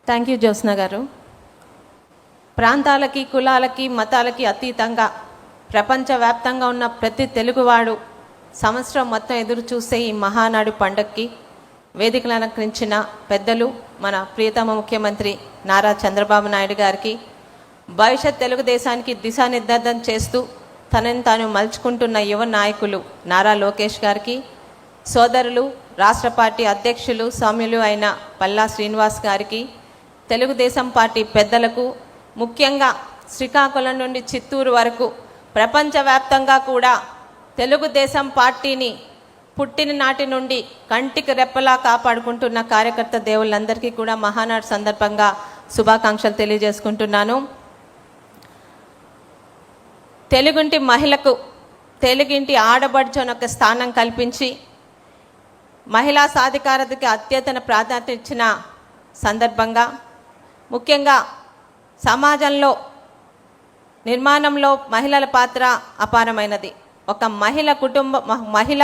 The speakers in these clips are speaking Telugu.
థ్యాంక్ యూ జ్యోత్స్న గారు. ప్రాంతాలకి, కులాలకి, మతాలకి అతీతంగా ప్రపంచవ్యాప్తంగా ఉన్న ప్రతి తెలుగువాడు సంవత్సరం మొత్తం ఎదురు చూసే ఈ మహానాడు పండగకి వేదికలు అలంకరించిన పెద్దలు మన ప్రియతమ ముఖ్యమంత్రి నారా చంద్రబాబు నాయుడు గారికి, భవిష్యత్ తెలుగుదేశానికి దిశానిర్దేశం చేస్తూ తనని తాను మలుచుకుంటున్న యువ నాయకులు నారా లోకేష్ గారికి, సోదరులు రాష్ట్ర పార్టీ అధ్యక్షులు సౌమ్యులు అయిన పల్లా శ్రీనివాస్ గారికి, తెలుగుదేశం పార్టీ పెద్దలకు, ముఖ్యంగా శ్రీకాకుళం నుండి చిత్తూరు వరకు ప్రపంచవ్యాప్తంగా కూడా తెలుగుదేశం పార్టీని పుట్టిన నాటి నుండి కంటికి రెప్పలా కాపాడుకుంటున్న కార్యకర్త దేవుళ్ళందరికీ కూడా మహానాడు సందర్భంగా శుభాకాంక్షలు తెలియజేసుకుంటున్నాను. తెలుగుంటి మహిళకు తెలుగింటి ఆడబడుచొనొక స్థానం కల్పించి మహిళా సాధికారతకి అత్యతన ప్రాధాన్యత ఇచ్చిన సందర్భంగా, ముఖ్యంగా సమాజంలో నిర్మాణంలో మహిళల పాత్ర అపారమైనది. ఒక మహిళ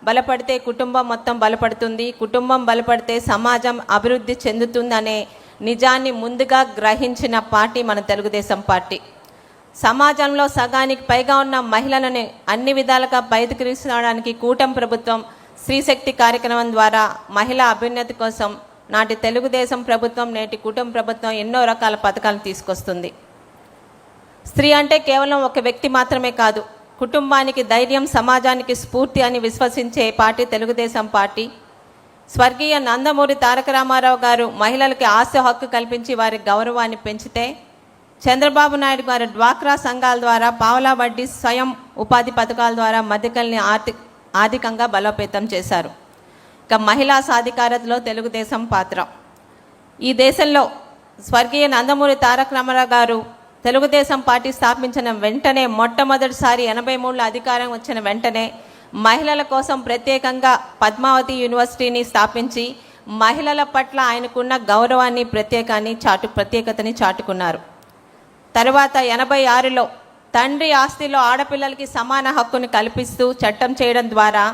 బలపడితే కుటుంబం మొత్తం బలపడుతుంది, కుటుంబం బలపడితే సమాజం అభివృద్ధి చెందుతుందనే నిజాన్ని ముందుగా గ్రహించిన పార్టీ మన తెలుగుదేశం పార్టీ. సమాజంలో సగానికి పైగా ఉన్న మహిళలను అన్ని విధాలుగా బయటకు తీసుకురావడానికి కూటమి ప్రభుత్వం స్త్రీశక్తి కార్యక్రమం ద్వారా మహిళా అభ్యున్నతి కోసం నాటి తెలుగుదేశం ప్రభుత్వం, నేటి కూటమి ప్రభుత్వం ఎన్నో రకాల పథకాలు తీసుకొస్తుంది. స్త్రీ అంటే కేవలం ఒక వ్యక్తి మాత్రమే కాదు, కుటుంబానికి ధైర్యం, సమాజానికి స్ఫూర్తి అని విశ్వసించే పార్టీ తెలుగుదేశం పార్టీ. స్వర్గీయ నందమూరి తారక రామారావు గారు మహిళలకి ఆశ హక్కు కల్పించి వారి గౌరవాన్ని పెంచితే, చంద్రబాబు నాయుడు గారు డ్వాక్రా సంఘాల ద్వారా పావలా వడ్డీ స్వయం ఉపాధి పథకాల ద్వారా మధ్యకల్ని ఆర్థికంగా బలోపేతం చేశారు. ఇక మహిళా సాధికారతలో తెలుగుదేశం పాత్ర. ఈ దేశంలో స్వర్గీయ నందమూరి తారక రామారావు గారు తెలుగుదేశం పార్టీ స్థాపించిన వెంటనే, మొట్టమొదటిసారి 83లో అధికారం వచ్చిన వెంటనే మహిళల కోసం ప్రత్యేకంగా పద్మావతి యూనివర్సిటీని స్థాపించి మహిళల పట్ల ఆయనకున్న గౌరవాన్ని, ప్రత్యేకతని చాటుకున్నారు. తర్వాత 86లో తండ్రి ఆస్తిలో ఆడపిల్లలకి సమాన హక్కును కల్పిస్తూ చట్టం చేయడం ద్వారా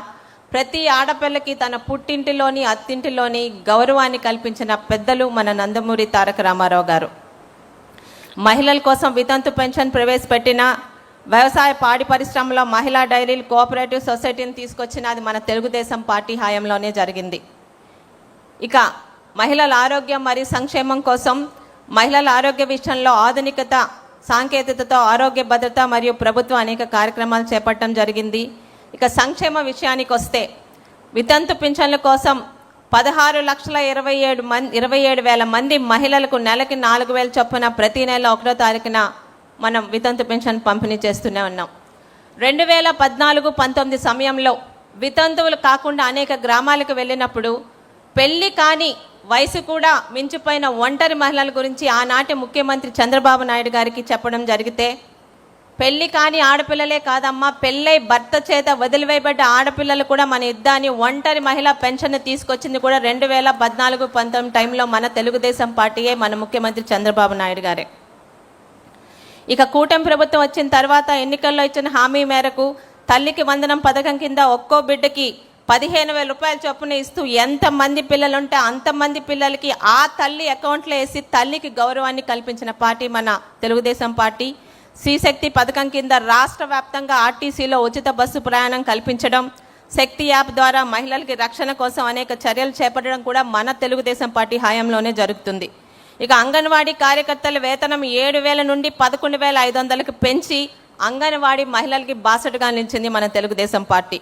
ప్రతి ఆడపిల్లకి తన పుట్టింటిలోని, అత్తింటిలోని గౌరవాన్ని కల్పించిన పెద్దలు మన నందమూరి తారక రామారావు గారు. మహిళల కోసం వితంతు పెన్షన్ ప్రవేశపెట్టిన, వ్యవసాయ పాడి పరిశ్రమలో మహిళా డైరీలు, కోఆపరేటివ్ సొసైటీని తీసుకొచ్చిన అది మన తెలుగుదేశం పార్టీ హయాంలోనే జరిగింది. ఇక మహిళల ఆరోగ్యం మరియు సంక్షేమం కోసం మహిళల ఆరోగ్య విషయంలో ఆధునికత, సాంకేతికతతో ఆరోగ్య భద్రత మరియు ప్రభుత్వం అనేక కార్యక్రమాలు చేపట్టడం జరిగింది. ఇక సంక్షేమ విషయానికి వస్తే వితంతు పింఛన్ల కోసం 16,27,000 మంది మహిళలకు నెలకి 4,000 చొప్పున ప్రతి నెల 1వ తారీఖున మనం వితంతు పెన్షన్ పంపిణీ చేస్తూనే ఉన్నాం. 2014-19 సమయంలో వితంతువులు కాకుండా అనేక గ్రామాలకు వెళ్ళినప్పుడు పెళ్లి కాని వయసు కూడా మించిపోయిన ఒంటరి మహిళల గురించి ఆనాటి ముఖ్యమంత్రి చంద్రబాబు నాయుడు గారికి చెప్పడం జరిగితే, పెళ్లి కాని ఆడపిల్లలే కాదమ్మా, పెళ్ళై భర్త చేత వదిలివేయబడ్డ ఆడపిల్లలు కూడా మన యుద్ధాన్ని ఒంటరి మహిళా పెన్షన్ తీసుకొచ్చింది కూడా 2014-19 టైంలో మన తెలుగుదేశం పార్టీయే, మన ముఖ్యమంత్రి చంద్రబాబు నాయుడు గారే. ఇక కూటమి ప్రభుత్వం వచ్చిన తర్వాత ఎన్నికల్లో ఇచ్చిన హామీ మేరకు తల్లికి వందనం పథకం కింద ఒక్కో బిడ్డకి 15,000 రూపాయల చొప్పున ఇస్తూ ఎంతమంది పిల్లలు ఉంటే అంతమంది పిల్లలకి ఆ తల్లి అకౌంట్లో వేసి తల్లికి గౌరవాన్ని కల్పించిన పార్టీ మన తెలుగుదేశం పార్టీ. శ్రీశక్తి పథకం కింద రాష్ట్ర వ్యాప్తంగా ఆర్టీసీలో ఉచిత బస్సు ప్రయాణం కల్పించడం, శక్తి యాప్ ద్వారా మహిళలకి రక్షణ కోసం అనేక చర్యలు చేపట్టడం కూడా మన తెలుగుదేశం పార్టీ హయాంలోనే జరుగుతుంది. ఇక అంగన్వాడీ కార్యకర్తల వేతనం 7,000 నుండి 11,500కి పెంచి అంగన్వాడీ మహిళలకి బాసటగా నిలిచింది మన తెలుగుదేశం పార్టీ.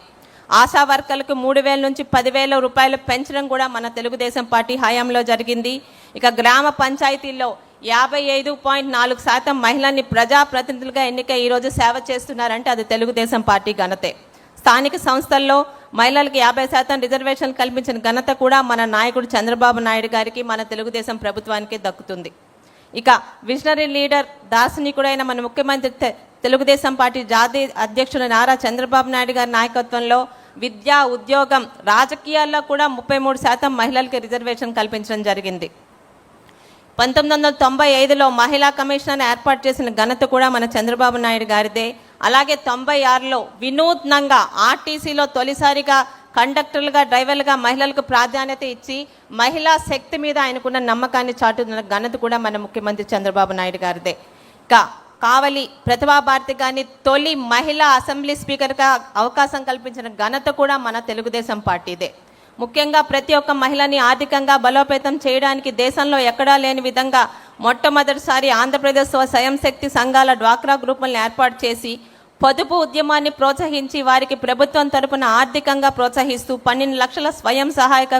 ఆశా వర్కర్లకు 3,000 నుంచి 10,000 రూపాయలు పెంచడం కూడా మన తెలుగుదేశం పార్టీ హయాంలో జరిగింది. ఇక గ్రామ పంచాయతీల్లో 55.4% మహిళల్ని ప్రజాప్రతినిధులుగా ఎన్నికై ఈరోజు సేవ చేస్తున్నారంటే అది తెలుగుదేశం పార్టీ ఘనతే. స్థానిక సంస్థల్లో మహిళలకు 50% రిజర్వేషన్లు కల్పించిన ఘనత కూడా మన నాయకుడు చంద్రబాబు నాయుడు గారికి, మన తెలుగుదేశం ప్రభుత్వానికి దక్కుతుంది. ఇక విజనరీ లీడర్, దార్శనికుడైన మన ముఖ్యమంత్రి తెలుగుదేశం పార్టీ జాతీయ అధ్యక్షుడు నారా చంద్రబాబు నాయుడు గారి నాయకత్వంలో విద్య, ఉద్యోగం, రాజకీయాల్లో కూడా 33% మహిళలకి రిజర్వేషన్ కల్పించడం జరిగింది. 1995లో మహిళా కమిషన్ ఏర్పాటు చేసిన ఘనత కూడా మన చంద్రబాబు నాయుడు గారిదే. అలాగే 96లో వినూత్నంగా ఆర్టీసీలో తొలిసారిగా కండక్టర్లుగా, డ్రైవర్లుగా మహిళలకు ప్రాధాన్యత ఇచ్చి మహిళా శక్తి మీద ఆయనకున్న నమ్మకాన్ని చాటుతున్న ఘనత కూడా మన ముఖ్యమంత్రి చంద్రబాబు నాయుడు గారిదే. కావలి ప్రతిభా భారతి గారిని తొలి మహిళా అసెంబ్లీ స్పీకర్గా అవకాశం కల్పించిన ఘనత కూడా మన తెలుగుదేశం పార్టీదే. ముఖ్యంగా ప్రతి ఒక్క మహిళని ఆర్థికంగా బలోపేతం చేయడానికి దేశంలో ఎక్కడా లేని విధంగా మొట్టమొదటిసారి ఆంధ్రప్రదేశ్ స్వయం శక్తి సంఘాల డ్వాక్రా గ్రూపులను ఏర్పాటు చేసి పొదుపు ఉద్యమాన్ని ప్రోత్సహించి వారికి ప్రభుత్వం తరపున ఆర్థికంగా ప్రోత్సహిస్తూ 12 లక్షల స్వయం సహాయక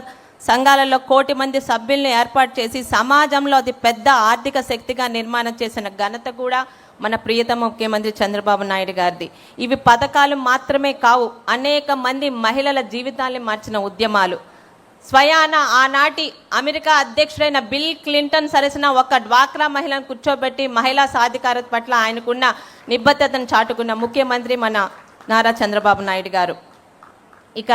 సంఘాలలో 1 కోటి మంది సభ్యులను ఏర్పాటు చేసి సమాజంలో అతి పెద్ద ఆర్థిక శక్తిగా నిర్మాణం చేసిన ఘనత కూడా మన ప్రియతమ ముఖ్యమంత్రి చంద్రబాబు నాయుడు గారిది. ఇవి పథకాలు మాత్రమే కావు, అనేక మంది మహిళల జీవితాన్ని మార్చిన ఉద్యమాలు. స్వయాన ఆనాటి అమెరికా అధ్యక్షుడైన బిల్ క్లింటన్ సరసన ఒక డ్వాక్రా మహిళను కూర్చోబెట్టి మహిళా సాధికారత పట్ల ఆయనకున్న నిబద్ధతను చాటుకున్న ముఖ్యమంత్రి మన నారా చంద్రబాబు నాయుడు గారు. ఇక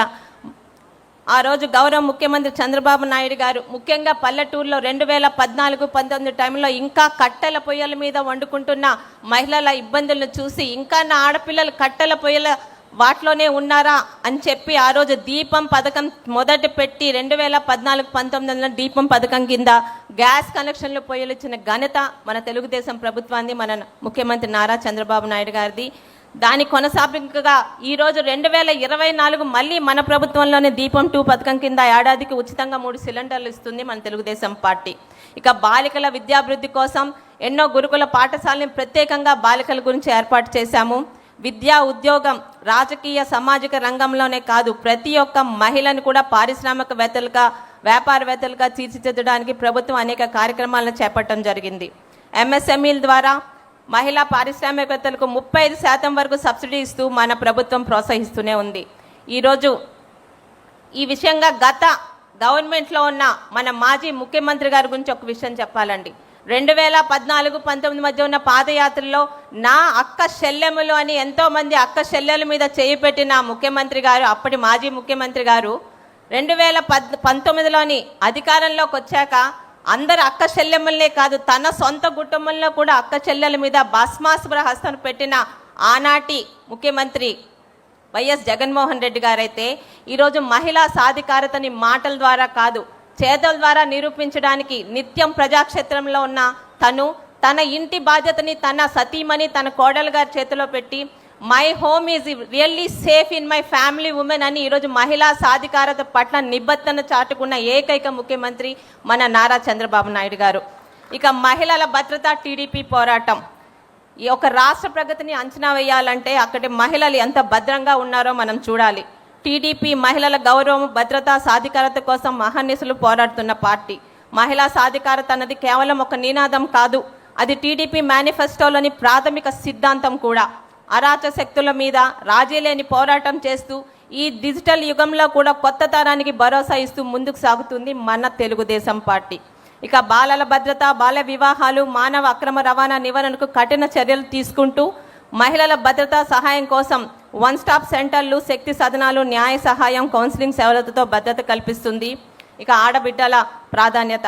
ఆ రోజు గౌరవ ముఖ్యమంత్రి చంద్రబాబు నాయుడు గారు ముఖ్యంగా పల్లెటూరులో 2014-19 టైంలో ఇంకా కట్టెల పొయ్యల మీద వండుకుంటున్న మహిళల ఇబ్బందులను చూసి ఇంకా నా ఆడపిల్లలు కట్టెల పొయ్యల వాటిలోనే ఉన్నారా అని చెప్పి ఆ రోజు దీపం పథకం మొదటి పెట్టి 2014-19 దీపం పథకం కింద గ్యాస్ కనెక్షన్లు పొయ్యలు ఇచ్చిన ఘనత మన తెలుగుదేశం ప్రభుత్వాన్ని, మన ముఖ్యమంత్రి నారా చంద్రబాబు నాయుడు గారిది. దాని కొనసాగింపుగా ఈరోజు 2024 మళ్ళీ మన ప్రభుత్వంలోనే దీపం 2 పథకం కింద ఏడాదికి ఉచితంగా 3 సిలిండర్లు ఇస్తుంది మన తెలుగుదేశం పార్టీ. ఇక బాలికల విద్యాభివృద్ధి కోసం ఎన్నో గురుకుల పాఠశాలని ప్రత్యేకంగా బాలికల గురించి ఏర్పాటు చేశాము. విద్యా, ఉద్యోగం, రాజకీయ, సామాజిక రంగంలోనే కాదు ప్రతి ఒక్క మహిళను కూడా పారిశ్రామికవేత్తలుగా, వ్యాపారవేత్తలుగా తీర్చిదిద్దడానికి ప్రభుత్వం అనేక కార్యక్రమాలను చేపట్టడం జరిగింది. ఎంఎస్ఎంఈల ద్వారా మహిళా పారిశ్రామికవేత్తలకు 35% వరకు సబ్సిడీ ఇస్తూ మన ప్రభుత్వం ప్రోత్సహిస్తూనే ఉంది. ఈరోజు ఈ విషయంగా గత గవర్నమెంట్లో ఉన్న మన మాజీ ముఖ్యమంత్రి గారి గురించి ఒక విషయం చెప్పాలండి. 2014-19 మధ్య ఉన్న పాదయాత్రలో నా అక్క చెల్లెములు అని ఎంతోమంది అక్క చెల్లెల మీద చేయి పెట్టిన ముఖ్యమంత్రి గారు, అప్పటి మాజీ ముఖ్యమంత్రి గారు 2019లోని అధికారంలోకి వచ్చాక అందరు అక్క చెల్లెమ్మలనే కాదు తన సొంత కుటుంబంలో కూడా అక్క చెల్లెల మీద భస్మాసుర హస్తం పెట్టిన ఆనాటి ముఖ్యమంత్రి వైఎస్ జగన్మోహన్ రెడ్డి గారైతే ఈరోజు మహిళా సాధికారతని మాటల ద్వారా కాదు చేతల ద్వారా నిరూపించడానికి నిత్యం ప్రజాక్షేత్రంలో ఉన్న తన ఇంటి బాధ్యతని తన సతీమణి, తన కోడలు గారి చేతిలో పెట్టి my home is really safe in my family women అని ఈరోజు మహిళా సాధికారత పట్ల నిబద్ధతను చాటుకున్న ఏకైక ముఖ్యమంత్రి మన నారా చంద్రబాబు నాయుడు గారు. ఇక మహిళల భద్రత, టీడీపీ పోరాటం. ఈ ఒక రాష్ట్ర ప్రగతిని అంచనా వేయాలంటే అక్కడి మహిళలు ఎంత భద్రంగా ఉన్నారో మనం చూడాలి. టీడీపీ మహిళల గౌరవం, భద్రత, సాధికారత కోసం మహర్నిశలు పోరాడుతున్న పార్టీ. మహిళా సాధికారత అన్నది కేవలం ఒక నినాదం కాదు, అది టీడీపీ మేనిఫెస్టోలోని ప్రాథమిక సిద్ధాంతం కూడా. అరాచక శక్తుల మీద రాజీ లేని పోరాటం చేస్తూ ఈ డిజిటల్ యుగంలో కూడా కొత్త తరానికి భరోసా ఇస్తూ ముందుకు సాగుతుంది మన తెలుగుదేశం పార్టీ. ఇక బాలల భద్రత, బాల వివాహాలు, మానవ అక్రమ రవాణా నివారణకు కఠిన చర్యలు తీసుకుంటూ మహిళల భద్రత సహాయం కోసం 1 స్టాప్ సెంటర్లు, శక్తి సదనాలు, న్యాయ సహాయం, కౌన్సిలింగ్ సేవలతో భద్రత కల్పిస్తుంది. ఇక ఆడబిడ్డల ప్రాధాన్యత.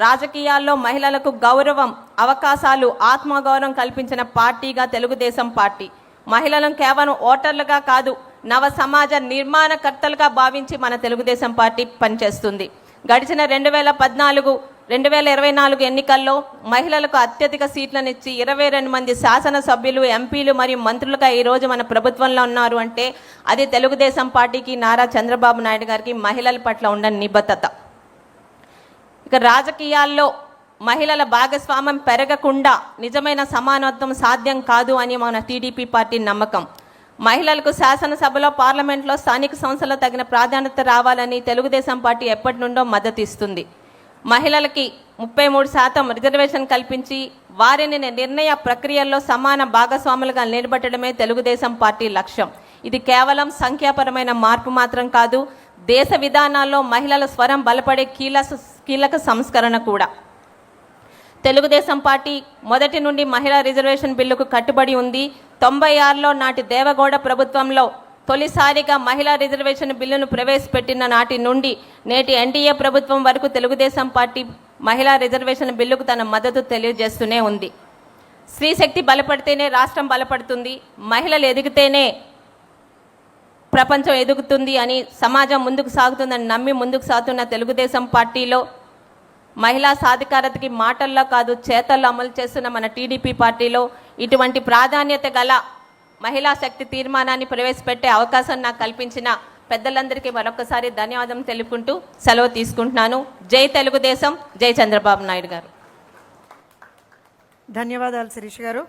రాజకీయాల్లో మహిళలకు గౌరవం, అవకాశాలు, ఆత్మగౌరవం కల్పించిన పార్టీగా తెలుగుదేశం పార్టీ. మహిళలను కేవలం ఓటర్లుగా కాదు నవ సమాజ నిర్మాణకర్తలుగా భావించి మన తెలుగుదేశం పార్టీ పనిచేస్తుంది. గడిచిన 2024 ఎన్నికల్లో మహిళలకు అత్యధిక సీట్లను ఇచ్చి 22 మంది శాసనసభ్యులు, ఎంపీలు మరియు మంత్రులుగా ఈరోజు మన ప్రభుత్వంలో ఉన్నారు అంటే అది తెలుగుదేశం పార్టీకి, నారా చంద్రబాబు నాయుడు గారికి మహిళల పట్ల ఉన్న నిబద్ధత. ఇక రాజకీయాల్లో మహిళల భాగస్వామ్యం పెరగకుండా నిజమైన సమానత్వం సాధ్యం కాదు అని మన టీడీపీ పార్టీ నమ్మకం. మహిళలకు శాసనసభలో, పార్లమెంట్లో, స్థానిక సంస్థల్లో తగిన ప్రాధాన్యత రావాలని తెలుగుదేశం పార్టీ ఎప్పటి నుండో మద్దతు ఇస్తుంది. మహిళలకి 33% రిజర్వేషన్ కల్పించి వారిని నిర్ణయ ప్రక్రియల్లో సమాన భాగస్వాములుగా నిలబెట్టడమే తెలుగుదేశం పార్టీ లక్ష్యం. ఇది కేవలం సంఖ్యాపరమైన మార్పు మాత్రం కాదు, దేశ విధానాల్లో మహిళల స్వరం బలపడే కీలక సంస్కరణ కూడా. తెలుగుదేశం పార్టీ మొదటి నుండి మహిళా రిజర్వేషన్ బిల్లుకు కట్టుబడి ఉంది. 96లో నాటి దేవగౌడ ప్రభుత్వంలో తొలిసారిగా మహిళా రిజర్వేషన్ బిల్లును ప్రవేశపెట్టిన నాటి నుండి నేటి ఎన్డీఏ ప్రభుత్వం వరకు తెలుగుదేశం పార్టీ మహిళా రిజర్వేషన్ బిల్లుకు తన మద్దతు తెలియజేస్తూనే ఉంది. స్త్రీ శక్తి బలపడితేనే రాష్ట్రం బలపడుతుంది, మహిళలు ఎదిగితేనే ప్రపంచం ఎదుగుతుంది అని, సమాజం ముందుకు సాగుతుందని నమ్మి ముందుకు సాగుతున్న తెలుగుదేశం పార్టీలో మహిళా సాధికారతకి మాటల్లో కాదు చేతల్లో అమలు చేస్తున్న మన టీడీపీ పార్టీలో ఇటువంటి ప్రాధాన్యత గల మహిళా శక్తి తీర్మానాన్ని ప్రవేశపెట్టే అవకాశం నాకు కల్పించిన పెద్దలందరికీ మరొకసారి ధన్యవాదం తెలుపుకుంటూ సెలవు తీసుకుంటున్నాను. జై తెలుగుదేశం, జై చంద్రబాబు నాయుడు గారు. ధన్యవాదాలు శిరీష్ గారు.